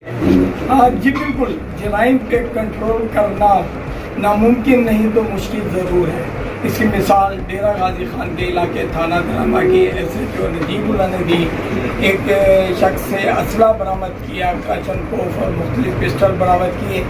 جی بالکل، جرائم پہ کنٹرول کرنا ناممکن نہیں تو مشکل ضرور ہے۔ اس کی مثال ڈیرہ غازی خان کے علاقے تھانہ دراما کی ایس ایچ او نجیب اللہ نے دی۔ ایک شخص سے اسلحہ برآمد کیا، کاشن کوف اور مختلف پسٹل برآمد کیے۔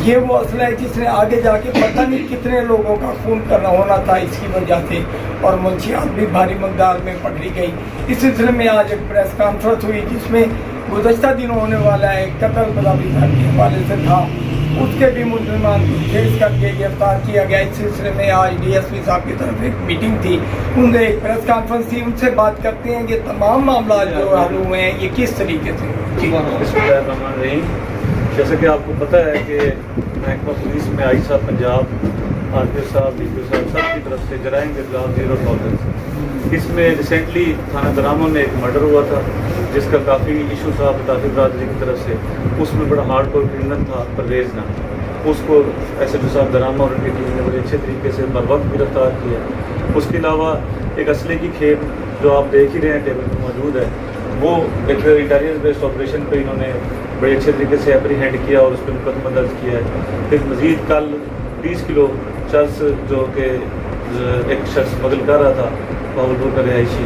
یہ وہ اسلحہ ہے جس نے آگے جا کے پتہ نہیں کتنے لوگوں کا خون کرنا ہونا تھا اس کی وجہ سے، اور منشیات بھی بھاری مقدار میں پکڑی گئی۔ اس سلسلے میں آج ایک پریس کانفرنس ہوئی جس میں گزشتہ دنوں ہونے والا ایک قتل برابری کے حوالے سے تھا، اس کے بھی ملزمان کو کیس کر کے گرفتار کیا گیا۔ اس سلسلے میں آج ڈی ایس پی صاحب کی طرف ایک میٹنگ تھی، ان نے ایک پریس کانفرنس تھی، ان سے بات کرتے ہیں کہ تمام معاملات جو حل ہوئے ہیں یہ کس طریقے سے۔ بسم اللہ الرحمن الرحیم۔ جیسا کہ آپ کو پتہ ہے کہ محکمہ پولیس میں آئی صاحب پنجاب، آر پی او صاحب، ڈی پی او صاحب سب کی طرف سے جرائم کے خلاف زیرو ٹالرنس۔ اس میں ریسنٹلی تھانہ دراما میں ایک مرڈر ہوا تھا جس کا کافی ایشو تھا متاثر برادری کی طرف سے۔ اس میں بڑا ہارڈ کور کرمنل تھا پرویز نام، اس کو ایس ایچ او صاحب دراما اور ان کی ٹیم نے بڑے اچھے طریقے سے بر وقت گرفتار کیا۔ اس کے علاوہ ایک اسلحے کی کھیپ جو آپ دیکھ ہی رہے ہیں ٹیبل پہ موجود ہے، وہ ایک انٹیلیجنس بیسڈ آپریشن پہ انہوں نے بڑے اچھے طریقے سے اپریہینڈ کیا اور اس پہ مقدمہ درج کیا ہے۔ پھر مزید کل 20 کلو چرس جو کہ ایک شخص مغل کر رہا تھا باولپور کا رہائشی،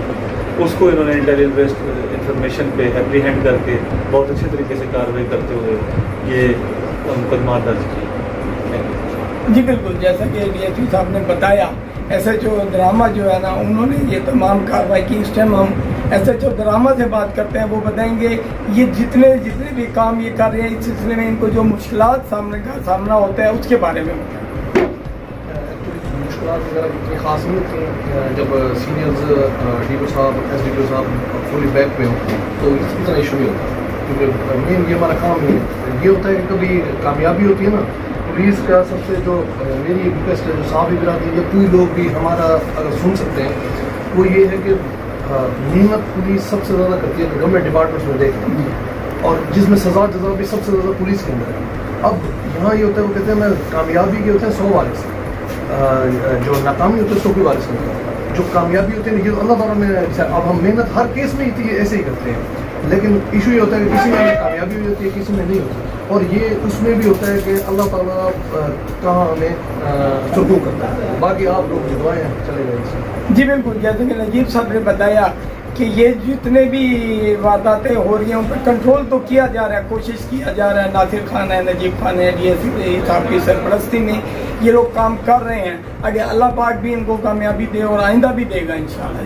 اس کو انہوں نے انٹیلیجنس بیسڈ انفارمیشن پہ اپریہینڈ کر کے بہت اچھے طریقے سے کارروائی کرتے ہوئے یہ مقدمات درج کیے۔ جی بالکل، جیسا کہ ڈی ایس پی صاحب نے بتایا، ایس ایچ او دراما جو ہے نا انہوں نے یہ تمام کارروائی کی۔ اس ٹائم ہم ایس ایچ او دراما سے بات کرتے ہیں، وہ بتائیں گے یہ جتنے بھی کام یہ کر رہے ہیں اس سلسلے میں ان کو جو مشکلات سامنا ہوتا ہے اس کے بارے میں بتائیں۔ مشکلات وغیرہ اتنی خاص نہیں ہوتی، جب سینئرز ڈی او صاحب، ایس ڈی او صاحب فلی بیک پہ ہوں تو اس طرح ایشو نہیں ہوتا، کیونکہ مین یہ ہمارا کام ہے۔ یہ ہوتا ہے کہ کبھی کامیابی ہوتی ہے نا، پولیس کا سب سے جو میری ریکویسٹ ہے جو صحافی برادری یا کوئی لوگ بھی ہمارا اگر سن سکتے ہیں، وہ یہ ہے کہ محنت پولیس سب سے زیادہ کرتی ہے گورنمنٹ ڈپارٹمنٹس میں دیکھیں، اور جس میں سزا جزا بھی سب سے زیادہ پولیس کے اندر ہے۔ اب یہاں یہ ہوتا ہے، وہ کہتے ہیں میں کامیابی کے ہوتے ہیں 100 وارث، جو ناکامی ہوتے ہیں 100 کوئی وارث نہیں ہوتا۔ جو کامیابی ہوتی ہے یہ اللہ تعالیٰ نے، اب ہم محنت ہر کیس میں ایسے ہی کرتے ہیں، لیکن ایشو یہ ہوتا ہے کہ کسی میں کامیابی بھی ہوتی ہے کسی میں نہیں ہوتی، اور یہ اس میں بھی ہوتا ہے کہ اللہ تعالیٰ کہاں ہمیں سرخو کرتا ہے۔ باقی آپ لوگ جو دعائیں چلے گئے اس سے۔ جی بالکل، جیسے کہ نجیب صاحب نے بتایا کہ یہ جتنے بھی وارداتیں ہو رہی ہیں ان پر کنٹرول تو کیا جا رہا ہے، کوشش کیا جا رہا ہے۔ ناصر خان ہے، نجیب خان ہے، ڈی ایس پی صاحب کی سرپرستی میں یہ لوگ کام کر رہے ہیں۔ اگر اللہ پاک بھی ان کو کامیابی دے اور آئندہ بھی دے گا انشاءاللہ۔